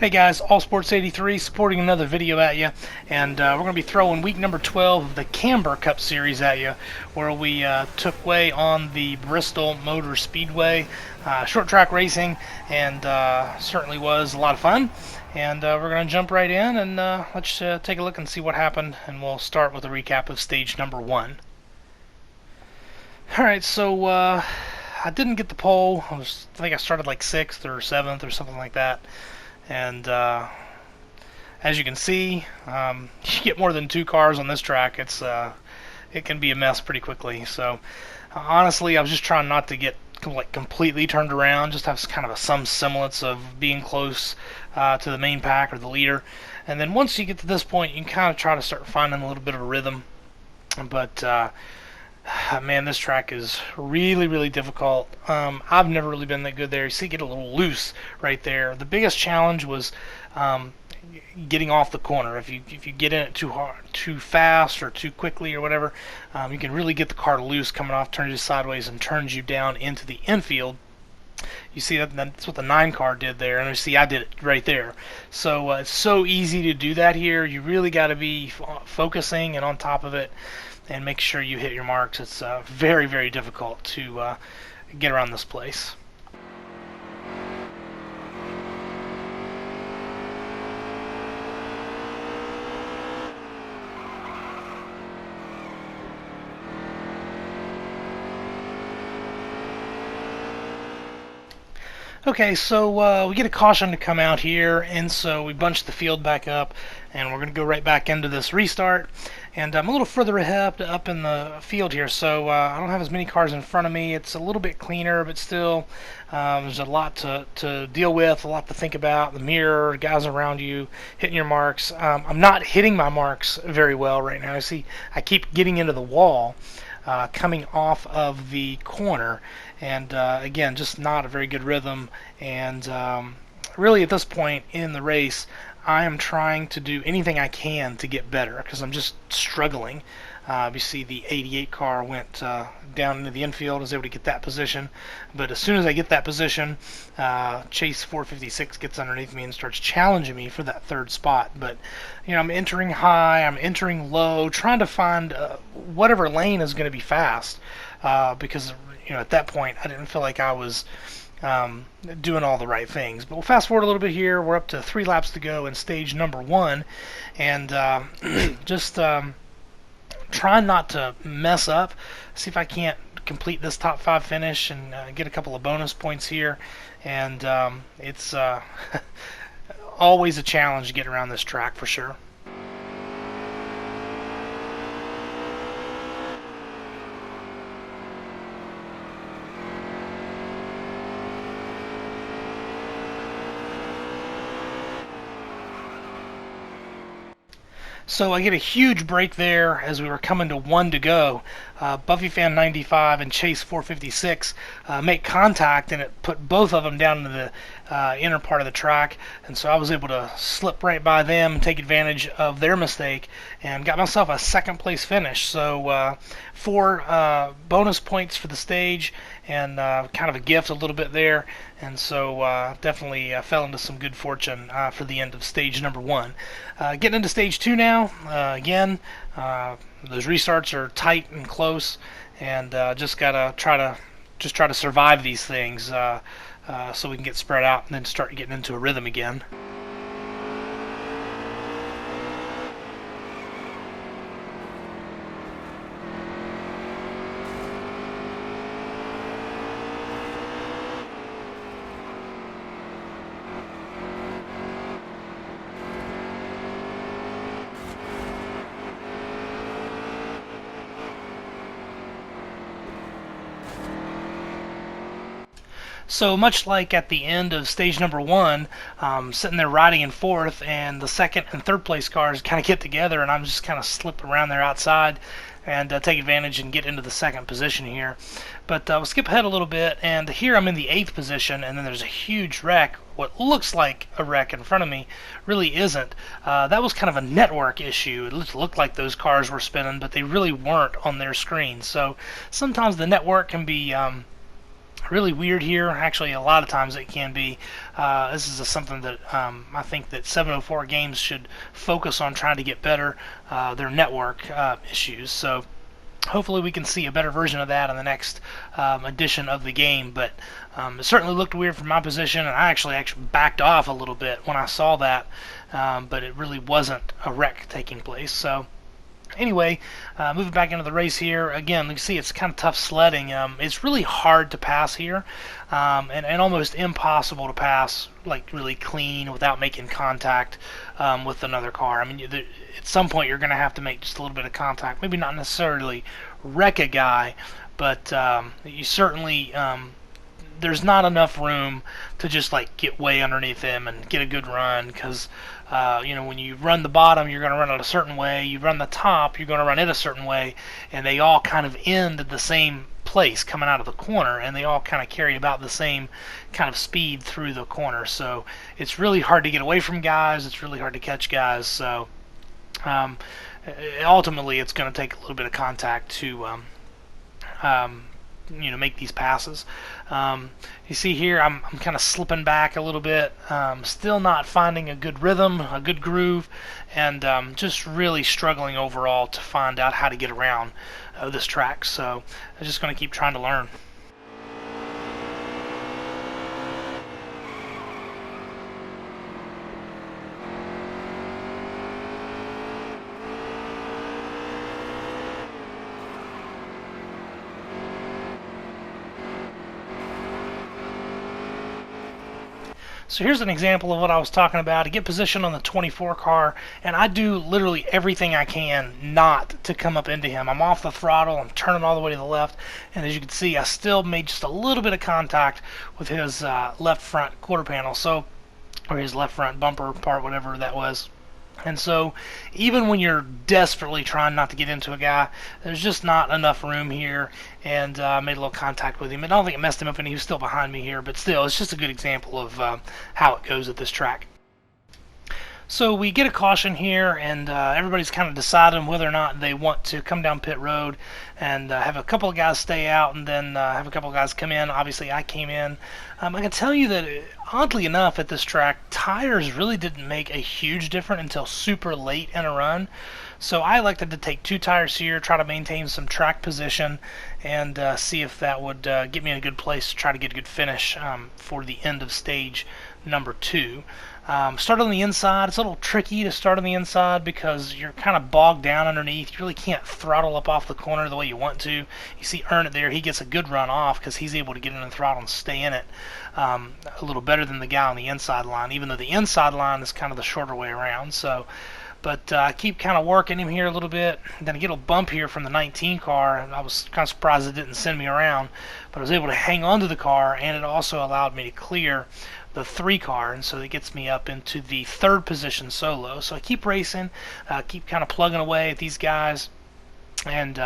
Hey guys, All Sports 83 supporting another video at you, and we're going to be throwing week number 12 of the Camber Cup series at you, where we took way on the Bristol Motor Speedway, short track racing, and certainly was a lot of fun. And we're going to jump right in and let's take a look and see what happened, and we'll start with a recap of stage number 1. Alright, so I didn't get the pole. I think I started like 6th or 7th or something like that. And as you can see, you get more than 2 cars on this track. It can be a mess pretty quickly. So honestly, I was just trying not to get completely turned around, just have kind of some semblance of being close to the main pack or the leader. And then once you get to this point, you can kind of try to start finding a little bit of a rhythm. But man, this track is really, really difficult. I've never really been that good there. You see, get a little loose right there. The biggest challenge was getting off the corner. If you get in it too hard, too fast, or too quickly, or whatever, you can really get the car loose coming off, turns you sideways, and turns you down into the infield. You see that's what the 9 car did there, and you see I did it right there. So it's so easy to do that here. You really got to be focusing and on top of it, and make sure you hit your marks. It's very, very difficult to get around this place. Okay, so we get a caution to come out here, and so we bunch the field back up, and we're going to go right back into this restart. And I'm a little further ahead up in the field here, so I don't have as many cars in front of me. It's a little bit cleaner, but still there's a lot to deal with, a lot to think about. The mirror, guys around you, hitting your marks. I'm not hitting my marks very well right now. See, I keep getting into the wall coming off of the corner, and again, just not a very good rhythm. And really at this point in the race, I am trying to do anything I can to get better because I'm just struggling. You see the 88 car went down into the infield. I was able to get that position, but as soon as I get that position, Chase 456 gets underneath me and starts challenging me for that 3rd spot. But you know, I'm entering high, I'm entering low, trying to find whatever lane is going to be fast, because you know, at that point I didn't feel like I was doing all the right things. But we'll fast forward a little bit here. We're up to 3 laps to go in stage number 1, and just trying not to mess up. See if I can't complete this top 5 finish and get a couple of bonus points here. And it's always a challenge to get around this track for sure. So I get a huge break there as we were coming to 1 to go. BuffyFan 95 and Chase 456 make contact, and it put both of them down into the inner part of the track. And so I was able to slip right by them and take advantage of their mistake and got myself a 2nd place finish. So 4 bonus points for the stage, and kind of a gift a little bit there. And so definitely fell into some good fortune for the end of stage number 1. Getting into stage 2 now. Again, those restarts are tight and close, and just gotta try to survive these things so we can get spread out and then start getting into a rhythm again. So much like at the end of stage number 1, sitting there riding in 4th, and the 2nd and 3rd place cars kind of get together, and I'm just kind of slip around there outside and take advantage and get into the 2nd position here. But we'll skip ahead a little bit, and here I'm in the 8th position, and then there's a huge wreck. What looks like a wreck in front of me really isn't. That was kind of a network issue. It looked like those cars were spinning, but they really weren't on their screen. So sometimes the network can be really weird here. Actually, a lot of times it can be. This is something that I think that 704 games should focus on trying to get better, their network issues. So hopefully we can see a better version of that in the next edition of the game. But it certainly looked weird from my position, and I actually backed off a little bit when I saw that, but it really wasn't a wreck taking place. So anyway, moving back into the race here, again, you can see it's kind of tough sledding. It's really hard to pass here, and almost impossible to pass like really clean without making contact with another car. I mean, at some point you're going to have to make just a little bit of contact. Maybe not necessarily wreck a guy, but you certainly there's not enough room to just like get way underneath him and get a good run, because when you run the bottom, you're going to run it a certain way. You run the top, you're going to run it a certain way, and they all kind of end at the same place coming out of the corner, and they all kind of carry about the same kind of speed through the corner. So it's really hard to get away from guys. It's really hard to catch guys. So ultimately, it's going to take a little bit of contact to make these passes. You see here, I'm kind of slipping back a little bit, still not finding a good rhythm, a good groove, and just really struggling overall to find out how to get around this track. So I'm just going to keep trying to learn. So here's an example of what I was talking about. To get position on the 24 car, and I do literally everything I can not to come up into him. I'm off the throttle, I'm turning all the way to the left, and as you can see, I still made just a little bit of contact with his left front quarter panel, or his left front bumper part, whatever that was. And so even when you're desperately trying not to get into a guy, there's just not enough room here, and I made a little contact with him. And I don't think it messed him up, and he was still behind me here, but still, it's just a good example of how it goes at this track. So we get a caution here, and everybody's kind of deciding whether or not they want to come down pit road and have a couple of guys stay out, and then have a couple of guys come in. Obviously, I came in. I can tell you that, oddly enough, at this track, tires really didn't make a huge difference until super late in a run. So I elected to take 2 tires here, try to maintain some track position, and see if that would get me in a good place to try to get a good finish for the end of stage number 2. Start on the inside. It's a little tricky to start on the inside because you're kind of bogged down underneath. You really can't throttle up off the corner the way you want to. You see Earn It there. He gets a good run off because he's able to get in the throttle and stay in it a little better than the guy on the inside line, even though the inside line is kind of the shorter way around. So, but I keep kind of working him here a little bit. Then I get a bump here from the 19 car, and I was kind of surprised it didn't send me around, but I was able to hang on to the car, and it also allowed me to clear the 3 car, and so it gets me up into the 3rd position solo. So I keep racing, keep kind of plugging away at these guys, and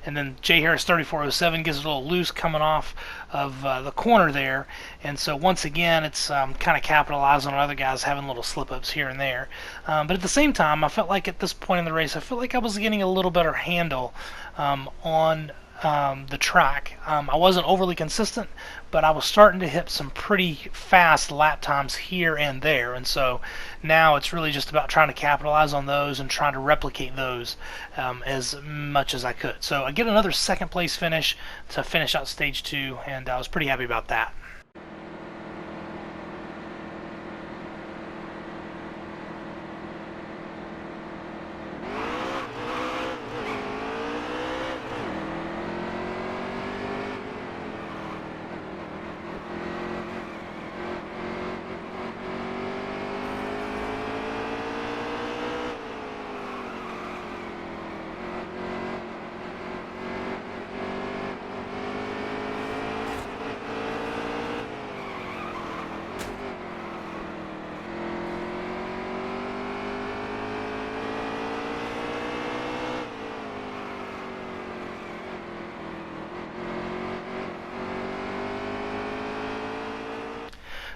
then J Harris 3407 gets a little loose coming off of the corner there, and so once again it's kind of capitalizing on other guys having little slip-ups here and there. But at the same time, I felt like at this point in the race, I felt like I was getting a little better handle on the track. I wasn't overly consistent, but I was starting to hit some pretty fast lap times here and there, and so now it's really just about trying to capitalize on those and trying to replicate those as much as I could. So I get another 2nd place finish to finish out stage 2, and I was pretty happy about that.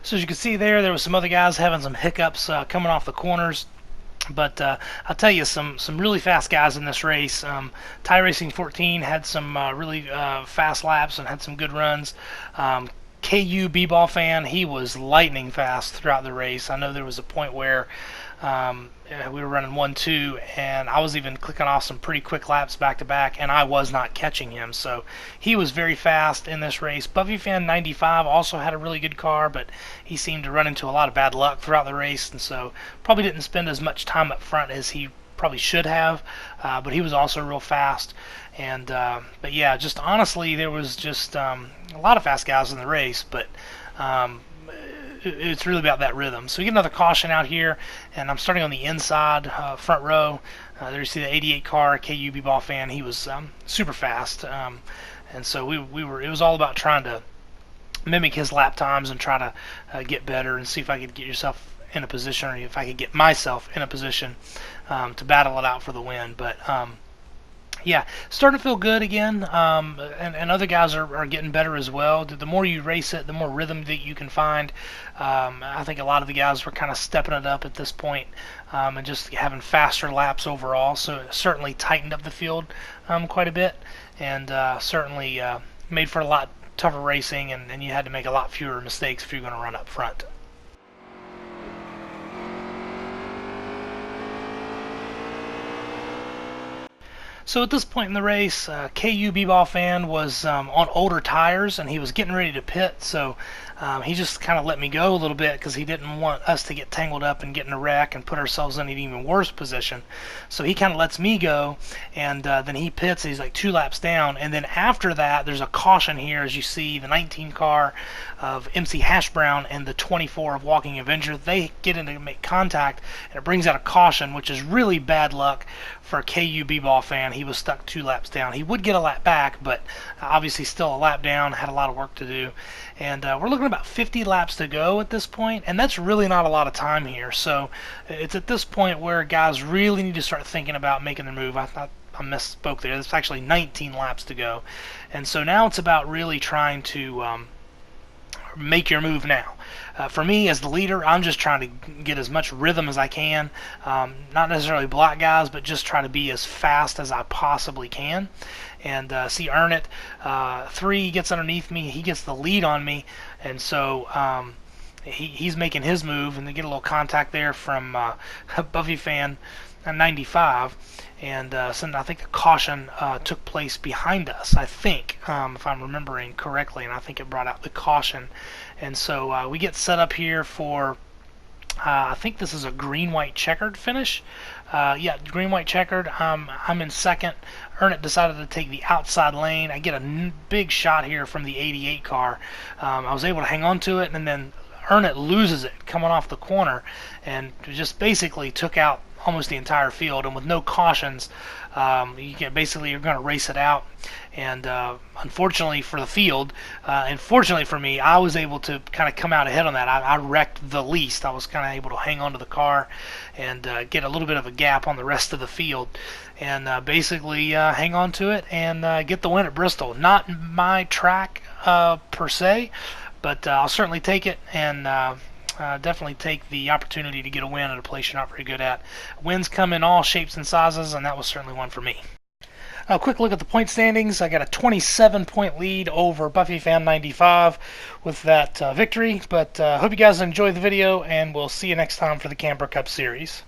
So as you can see there was some other guys having some hiccups coming off the corners. But I'll tell you, some really fast guys in this race. Ty Racing 14 had some really fast laps and had some good runs. KU B-ball fan, he was lightning fast throughout the race. I know there was a point where we were running 1-2, and I was even clicking off some pretty quick laps back to back, and I was not catching him. So he was very fast in this race. Buffy fan 95 also had a really good car, but he seemed to run into a lot of bad luck throughout the race, and so probably didn't spend as much time up front as he probably should have. But he was also real fast. And but yeah, just honestly, there was just a lot of fast guys in the race, but it's really about that rhythm. So we get another caution out here, and I'm starting on the inside front row. There you see the 88 car, KU B-ball fan. He was super fast, and so we were. It was all about trying to mimic his lap times and try to get better and see if I could get yourself in a position, or if I could get myself in a position to battle it out for the win. But yeah, starting to feel good again, and other guys are getting better as well. The more you race it, the more rhythm that you can find. I think a lot of the guys were kind of stepping it up at this point, and just having faster laps overall, so it certainly tightened up the field quite a bit, and certainly made for a lot tougher racing, and you had to make a lot fewer mistakes if you're going to run up front. So at this point in the race, KU B-ball fan was on older tires, and he was getting ready to pit, so he just kind of let me go a little bit because he didn't want us to get tangled up and get in a wreck and put ourselves in an even worse position. So he kind of lets me go, and then he pits, and he's like 2 laps down, and then after that there's a caution here, as you see the 19 car of MC Hash Brown and the 24 of Walking Avenger. They get in to make contact, and it brings out a caution, which is really bad luck for KU B-ball fan. He was stuck 2 laps down. He would get a lap back, but obviously still a lap down, had a lot of work to do. And we're looking at about 50 laps to go at this point, and that's really not a lot of time here. So it's at this point where guys really need to start thinking about making their move. I thought I misspoke there. It's actually 19 laps to go. And so now it's about really trying to make your move now. For me, as the leader, I'm just trying to get as much rhythm as I can. Not necessarily block guys, but just try to be as fast as I possibly can. And see Earn It, 3 gets underneath me. He gets the lead on me, and so he's making his move, and they get a little contact there from Buffy fan 95. And so I think the caution took place behind us, I think, if I'm remembering correctly, and I think it brought out the caution. And so we get set up here for, I think this is a green-white checkered finish. Yeah, green-white checkered. I'm in second. Earn It decided to take the outside lane. I get a big shot here from the 88 car. I was able to hang on to it, and then Earn It loses it coming off the corner, and just basically took out almost the entire field. And with no cautions, you can basically, you're going to race it out. And unfortunately for the field, and fortunately for me, I was able to kind of come out ahead on that. I wrecked the least. I was kind of able to hang on to the car and get a little bit of a gap on the rest of the field, and basically hang on to it and get the win at Bristol. Not my track per se, but I'll certainly take it, and definitely take the opportunity to get a win at a place you're not very good at. Wins come in all shapes and sizes, and that was certainly one for me. A quick look at the point standings. I got a 27-point lead over Buffy fan 95 with that victory. But hope you guys enjoyed the video, and we'll see you next time for the Camber Cup series.